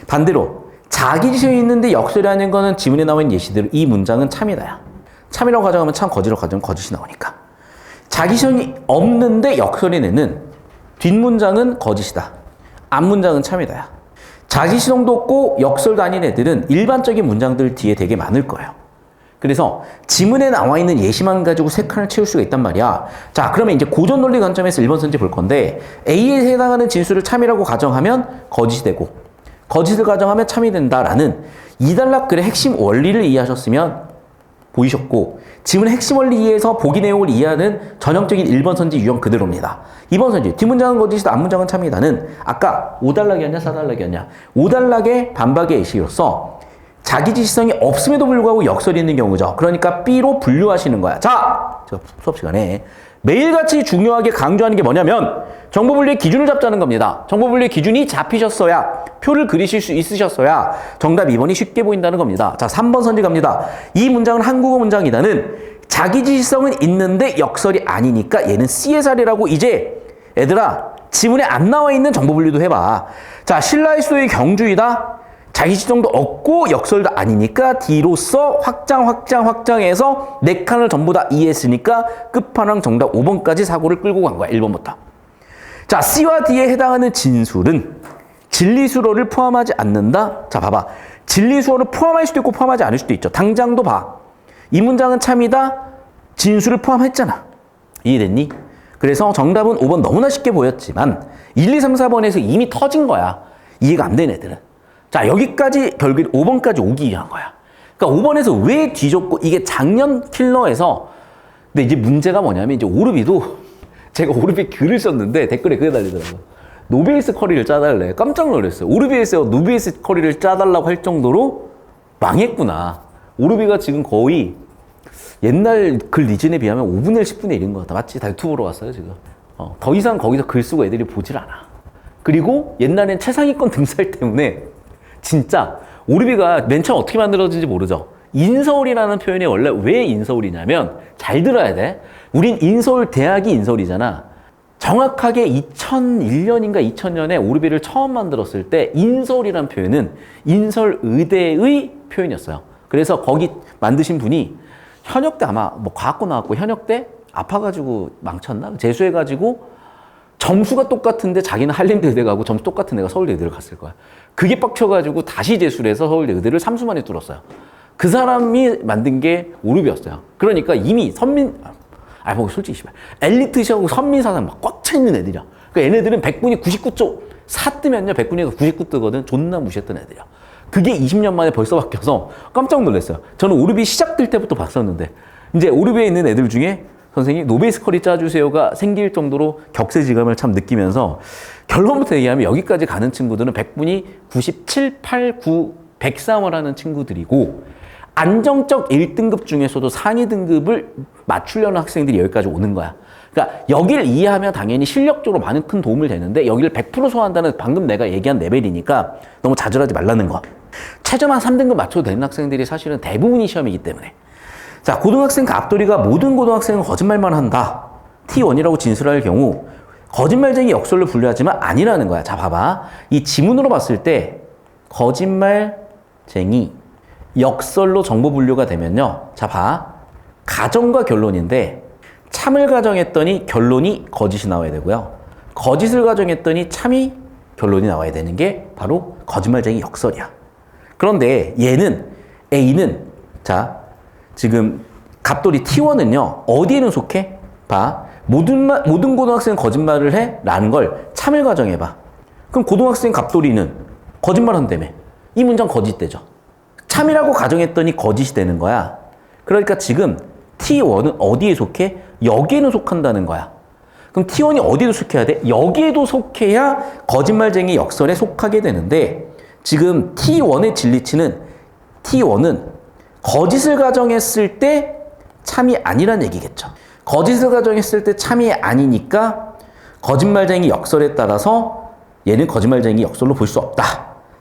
S1: 반대로 자기 지시성이 있는데 역설이라는 거는 지문에 나와 있는 예시대로 이 문장은 참이다야. 참이라고 가정하면 참, 거짓이라고 가정하면 거짓이 나오니까. 자기 지시성이 없는데 역설이 내는 뒷문장은 거짓이다. 앞문장은 참이다야. 자기 지시성도 없고 역설도 아닌 애들은 일반적인 문장들 뒤에 되게 많을 거예요. 그래서 지문에 나와 있는 예시만 가지고 세 칸을 채울 수가 있단 말이야. 자, 그러면 이제 고전 논리 관점에서 1번 선지 볼 건데 A에 해당하는 진술을 참이라고 가정하면 거짓이 되고 거짓을 가정하면 참이 된다라는 이단락 글의 핵심 원리를 이해하셨으면 보이셨고 지문의 핵심 원리 이해에서 보기 내용을 이해하는 전형적인 1번 선지 유형 그대로입니다. 2번 선지 뒷문장은 거짓이다 앞문장은 참이다는 아까 5단락이었냐 4단락이었냐 5단락의 반박의 예시로서 자기 지시성이 없음에도 불구하고 역설이 있는 경우죠. 그러니까 B로 분류하시는 거야. 자, 제가 수업 시간에 매일같이 중요하게 강조하는 게 뭐냐면 정보 분류의 기준을 잡자는 겁니다. 정보 분류의 기준이 잡히셨어야, 표를 그리실 수 있으셨어야 정답 2번이 쉽게 보인다는 겁니다. 자, 3번 선지 갑니다. 이 문장은 한국어 문장이다는 자기 지시성은 있는데 역설이 아니니까 얘는 C의 자리라고. 이제 얘들아, 지문에 안 나와 있는 정보 분류도 해봐. 자, 신라의 수도의 경주이다. 자기 지시성도 없고 역설도 아니니까 D로서 확장해서 4칸을 전부 다 이해했으니까 끝판왕 정답 5번까지 사고를 끌고 간 거야. 1번부터. 자, C와 D에 해당하는 진술은 진리수로를 포함하지 않는다. 자, 봐봐. 진리수어를 포함할 수도 있고 포함하지 않을 수도 있죠. 당장도 봐. 이 문장은 참이다. 진술을 포함했잖아. 이해됐니? 그래서 정답은 5번 너무나 쉽게 보였지만 1, 2, 3, 4번에서 이미 터진 거야. 이해가 안 되는 애들은. 자, 여기까지 결국 5번까지 오기 위한 거야. 그러니까 5번에서 왜 뒤졌고, 이게 작년 킬러에서, 근데 이제 문제가 뭐냐면 이제 오르비도 제가 오르비 글을 썼는데 댓글에 그게 달리더라고요. 노베이스 커리를 짜달래. 깜짝 놀랐어요. 오르비에서 노베이스 커리를 짜달라고 할 정도로 망했구나. 오르비가 지금 거의 옛날 글 리즌에 비하면 5분의 1, 10분의 1인 것 같다. 맞지? 다 유튜브로 왔어요, 지금. 더 이상 거기서 글 쓰고 애들이 보질 않아. 그리고 옛날엔 최상위권 등살 때문에 진짜 오르비가 맨 처음 어떻게 만들어진지 모르죠. 인서울이라는 표현이 원래 왜 인서울이냐면, 잘 들어야 돼. 우린 인서울 대학이 인서울이잖아. 정확하게 2001년인가 2000년에 오르비를 처음 만들었을 때 인서울이라는 표현은 인설의대의 표현이었어요. 그래서 거기 만드신 분이 현역대, 아마 뭐 과학고 나왔고 현역대 아파가지고 망쳤나? 재수해가지고 점수가 똑같은데 자기는 한림대 의대 가고 점수 똑같은 애가 서울대 의대를 갔을 거야. 그게 빡쳐가지고 다시 재수를 해서 서울대 의대를 3수 만에 뚫었어요. 그 사람이 만든 게 오르비였어요. 그러니까 이미 뭐 솔직히 엘리트시하고 선민사상 막 꽉 차 있는 애들이야. 그러니까 얘네들은 100분이 99.4 뜨면요, 100분이 99 뜨거든. 존나 무시했던 애들이야. 그게 20년 만에 벌써 바뀌어서 깜짝 놀랐어요. 저는 오르비 시작될 때부터 봤었는데, 이제 오르비에 있는 애들 중에 선생님 노베이스 커리 짜주세요가 생길 정도로 격세지감을 참 느끼면서, 결론부터 얘기하면 여기까지 가는 친구들은 100분이 97, 8, 9, 103을 하는 친구들이고, 안정적 1등급 중에서도 상위 등급을 맞추려는 학생들이 여기까지 오는 거야. 그러니까 여기를 이해하면 당연히 실력적으로 많은 큰 도움을 되는데, 여기를 100% 소화한다는 방금 내가 얘기한 레벨이니까 너무 좌절하지 말라는 거. 최저만 한 3등급 맞춰도 되는 학생들이 사실은 대부분이 시험이기 때문에. 자, 고등학생 갑돌이가 모든 고등학생은 거짓말만 한다. T1이라고 진술할 경우 거짓말쟁이 역설로 분류하지만 아니라는 거야. 자, 봐봐. 이 지문으로 봤을 때 거짓말쟁이 역설로 정보 분류가 되면요. 자, 봐. 가정과 결론인데 참을 가정했더니 결론이 거짓이 나와야 되고요. 거짓을 가정했더니 참이 결론이 나와야 되는 게 바로 거짓말쟁이 역설이야. 그런데 A는 자, 지금 갑돌이 T1은요. 어디에는 속해? 봐. 모든 고등학생은 거짓말을 해? 라는 걸 참을 가정해봐. 그럼 고등학생 갑돌이는 거짓말 한다며. 이 문장 거짓되죠. 참이라고 가정했더니 거짓이 되는 거야. 그러니까 지금 T1은 어디에 속해? 여기에는 속한다는 거야. 그럼 T1이 어디에도 속해야 돼? 여기에도 속해야 거짓말쟁이 역설에 속하게 되는데, 지금 T1의 진리치는 T1은 거짓을 가정했을 때 참이 아니란 얘기겠죠. 거짓을 가정했을 때 참이 아니니까 거짓말쟁이 역설에 따라서 얘는 거짓말쟁이 역설로 볼 수 없다.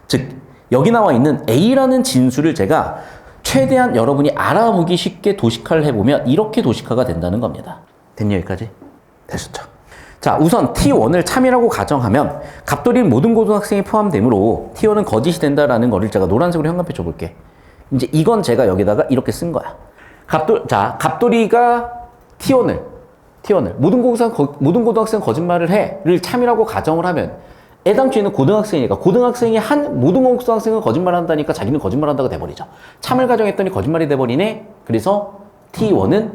S1: 즉 여기 나와 있는 A라는 진술을 제가 최대한 여러분이 알아보기 쉽게 도식화를 해보면 이렇게 도식화가 된다는 겁니다. 됐니 여기까지? 되셨죠? 자, 우선 T1을 참이라고 가정하면 갑돌이는 모든 고등학생이 포함되므로 T1은 거짓이 된다라는 거를 제가 노란색으로 현관표 줘볼게. 이제 이건 제가 여기다가 이렇게 쓴 거야. 갑돌이가 T1을 모든 고등학생 거짓말을 해를 참이라고 가정을 하면, 애당초에는 고등학생이니까 고등학생이 한 모든 고등학생은 거짓말을 한다니까 자기는 거짓말한다고 돼버리죠. 참을 가정했더니 거짓말이 돼버리네. 그래서 T1은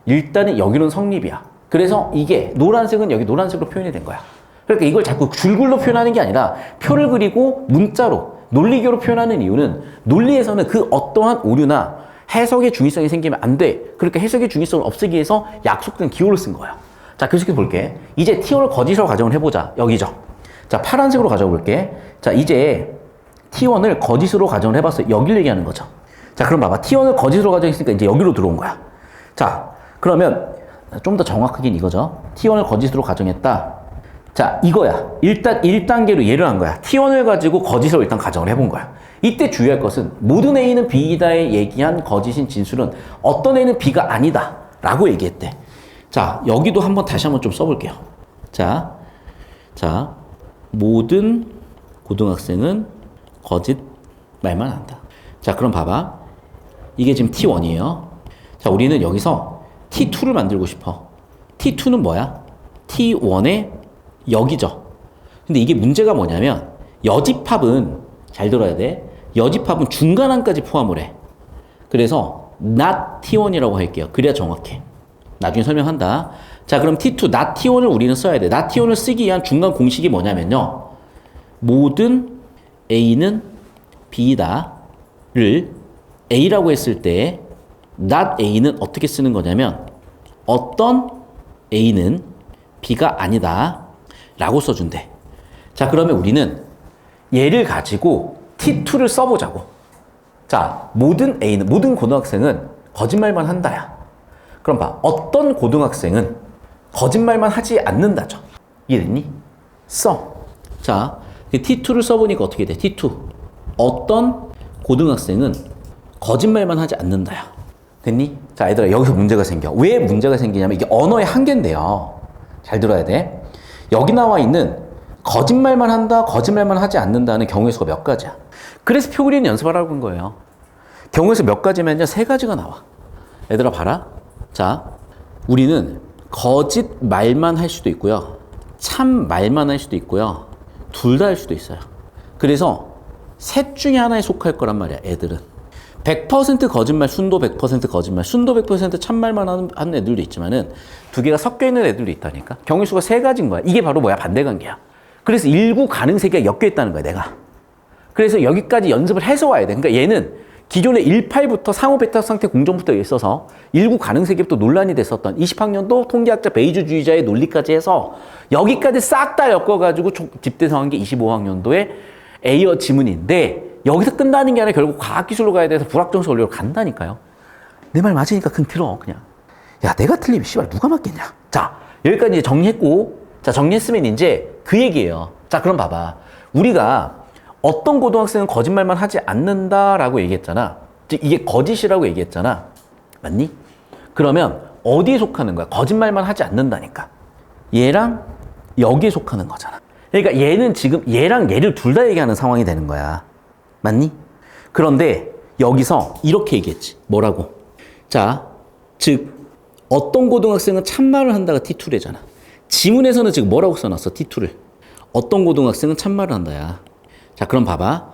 S1: 일단은 여기는 성립이야. 그래서 이게 노란색은 여기 노란색으로 표현이 된 거야. 그러니까 이걸 자꾸 줄글로 표현하는 게 아니라 표를 그리고 문자로 논리교로 표현하는 이유는, 논리에서는 그 어떠한 오류나 해석의 중의성이 생기면 안 돼. 그러니까 해석의 중의성을 없애기 위해서 약속된 기호를 쓴 거야. 자, 계속해서 볼게. 이제 T1을 거짓으로 가정을 해보자. 여기죠. 자, 파란색으로 가져볼게. 자, 이제 T1을 거짓으로 가정을 해봤어요. 여기를 얘기하는 거죠. 자, 그럼 봐봐. T1을 거짓으로 가정했으니까 이제 여기로 들어온 거야. 자, 그러면 좀 더 정확하긴 이거죠. T1을 거짓으로 가정했다. 자, 이거야. 일단 1단계로 예를 한 거야. T1을 가지고 거짓으로 일단 가정을 해본 거야. 이때 주의할 것은 모든 A는 B이다에 얘기한 거짓인 진술은 어떤 A는 B가 아니다 라고 얘기했대. 자, 여기도 다시 한번 좀 써볼게요. 자, 모든 고등학생은 거짓 말만 한다. 자, 그럼 봐봐. 이게 지금 T1이에요. 자, 우리는 여기서 T2를 만들고 싶어. T2는 뭐야? T1의 역이죠. 근데 이게 문제가 뭐냐면 여집합은 잘 들어야 돼. 여집합은 중간항까지 포함을 해. 그래서 not T1이라고 할게요. 그래야 정확해. 나중에 설명한다. 자, 그럼 T2, not T1을 우리는 써야 돼. not T1을 쓰기 위한 중간 공식이 뭐냐면요. 모든 A는 B다를 A라고 했을 때 not A는 어떻게 쓰는 거냐면 어떤 A는 B가 아니다 라고 써준대. 자, 그러면 우리는 얘를 가지고 T2를 써보자고. 자, 모든 A는, 모든 고등학생은 거짓말만 한다야. 그럼 봐. 어떤 고등학생은 거짓말만 하지 않는다죠. 이해됐니? 써. 자, T2를 써보니까 어떻게 돼? T2. 어떤 고등학생은 거짓말만 하지 않는다야. 됐니? 자, 얘들아, 여기서 문제가 생겨. 왜 문제가 생기냐면 이게 언어의 한계인데요. 잘 들어야 돼. 여기 나와 있는 거짓말만 한다, 거짓말만 하지 않는다는 경우의 수가 몇 가지야. 그래서 표 그리는 연습하라고 한 거예요. 경우의 수 몇 가지면요? 3가지가 나와. 얘들아, 봐라. 자, 우리는 거짓말만 할 수도 있고요. 참말만 할 수도 있고요. 둘 다 할 수도 있어요. 그래서 셋 중에 하나에 속할 거란 말이야, 애들은. 100% 거짓말, 순도 100% 거짓말, 순도 100% 참말만 하는 애들도 있지만은 두 개가 섞여 있는 애들도 있다니까. 경우의 수가 3가지인 거야. 이게 바로 뭐야? 반대관계야. 그래서 일구 가능 세계가 엮여 있다는 거야, 내가. 그래서 여기까지 연습을 해서 와야 돼. 그러니까 얘는 기존의 18부터 상호 베타 상태 공정부터 있어서 일구 가능 세계부터 논란이 됐었던 20학년도 통계학자 베이주주의자의 논리까지 해서 여기까지 싹 다 엮어가지고 집대성한 게 25학년도의 A어 지문인데 여기서 끝나는 게 아니라 결국 과학기술로 가야 돼서 불확정성 원리로 간다니까요. 내 말 맞으니까 그냥 들어, 그냥. 야, 내가 틀리면 씨발 누가 맞겠냐. 자, 여기까지 이제 정리했고, 자, 정리했으면 이제 그 얘기예요. 자, 그럼 봐봐. 우리가 어떤 고등학생은 거짓말만 하지 않는다라고 얘기했잖아. 즉, 이게 거짓이라고 얘기했잖아. 맞니? 그러면 어디에 속하는 거야? 거짓말만 하지 않는다니까. 얘랑 여기에 속하는 거잖아. 그러니까 얘는 지금 얘랑 얘를 둘 다 얘기하는 상황이 되는 거야. 맞니? 그런데 여기서 이렇게 얘기했지. 뭐라고? 자, 즉 어떤 고등학생은 참말을 한다가 T2래잖아. 지문에서는 지금 뭐라고 써놨어? T2를. 어떤 고등학생은 참말을 한다야. 자, 그럼 봐봐.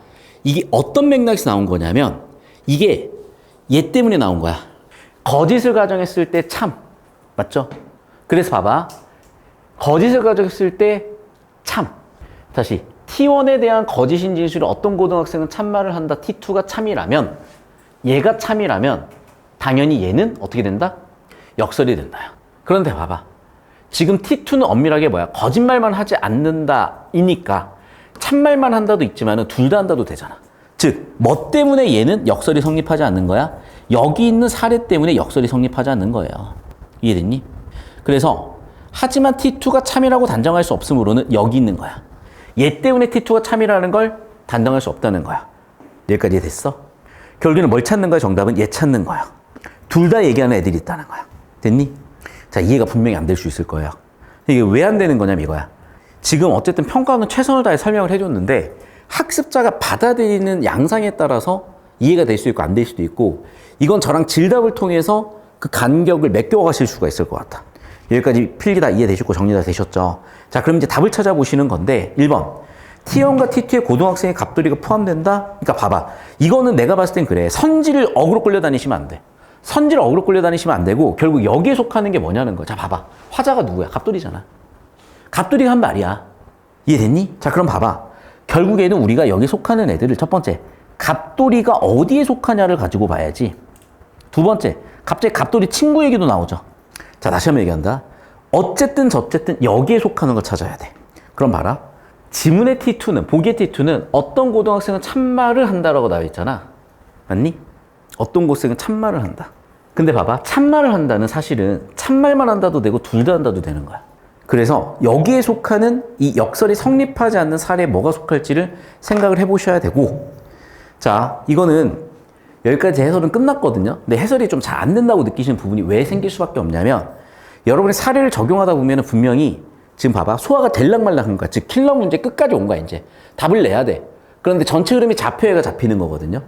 S1: 이게 어떤 맥락에서 나온 거냐면 이게 얘 때문에 나온 거야. 거짓을 가정했을 때 참. 맞죠? 그래서 봐봐. 거짓을 가정했을 때 참. 다시. T1에 대한 거짓인 진술을 어떤 고등학생은 참말을 한다. T2가 참이라면 얘가 참이라면 당연히 얘는 어떻게 된다? 역설이 된다요. 그런데 봐봐. 지금 T2는 엄밀하게 뭐야? 거짓말만 하지 않는다 이니까 참말만 한다도 있지만은 둘 다 한다도 되잖아. 즉, 뭐 때문에 얘는 역설이 성립하지 않는 거야? 여기 있는 사례 때문에 역설이 성립하지 않는 거예요. 이해됐니? 그래서 하지만 T2가 참이라고 단정할 수 없으므로는 여기 있는 거야. 얘 때문에 T2가 참이라는 걸 단정할 수 없다는 거야. 여기까지 됐어? 결국에는 뭘 찾는 거야? 정답은 얘 찾는 거야. 둘 다 얘기하는 애들이 있다는 거야. 됐니? 자, 이해가 분명히 안 될 수 있을 거예요. 이게 왜 안 되는 거냐면 이거야. 지금 어쨌든 평가는 최선을 다해 설명을 해줬는데 학습자가 받아들이는 양상에 따라서 이해가 될 수 있고 안 될 수도 있고 이건 저랑 질답을 통해서 그 간격을 메꿔가실 수가 있을 것 같아. 여기까지 필기 다 이해되셨고 정리 다 되셨죠? 자, 그럼 이제 답을 찾아보시는 건데 1번 T1과 T2에 고등학생의 갑돌이가 포함된다? 그러니까 봐봐. 이거는 내가 봤을 땐 그래. 선지를 어그로 끌려다니시면 안 돼. 선지를 어그로 끌려다니시면 안 되고 결국 여기에 속하는 게 뭐냐는 거야. 자, 봐봐. 화자가 누구야? 갑돌이잖아. 갑돌이가 한 말이야. 이해됐니? 자, 그럼 봐봐. 결국에는 우리가 여기 속하는 애들을 첫 번째, 갑돌이가 어디에 속하냐를 가지고 봐야지. 두 번째, 갑자기 갑돌이 친구 얘기도 나오죠. 자, 다시 한번 얘기한다. 어쨌든 저쨌든 여기에 속하는 걸 찾아야 돼. 그럼 봐라. 지문의 T2는, 보기의 T2는 어떤 고등학생은 참말을 한다라고 나와 있잖아. 맞니? 어떤 고등학생은 참말을 한다. 근데 봐봐. 참말을 한다는 사실은 참말만 한다도 되고 둘 다 한다도 되는 거야. 그래서 여기에 속하는 이 역설이 성립하지 않는 사례에 뭐가 속할지를 생각을 해보셔야 되고, 자, 이거는 여기까지 해설은 끝났거든요. 근데 해설이 좀 잘 안 된다고 느끼시는 부분이 왜 생길 수밖에 없냐면, 여러분이 사례를 적용하다 보면 분명히 지금 봐봐. 소화가 될락말락한 거야. 즉 킬러 문제 끝까지 온 거야. 이제 답을 내야 돼. 그런데 전체 흐름이 좌표해가 잡히는 거거든요.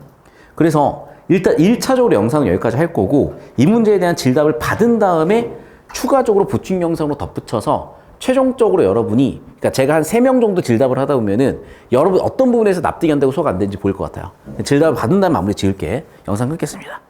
S1: 그래서 일단 1차적으로 영상은 여기까지 할 거고, 이 문제에 대한 질답을 받은 다음에 추가적으로 보충 영상으로 덧붙여서 최종적으로 여러분이, 그러니까 제가 한 3명 정도 질답을 하다 보면은 여러분 어떤 부분에서 납득이 안 되고 소화가 안 되는지 보일 것 같아요. 질답을 받은 다음에 마무리 지을게. 영상 끊겠습니다.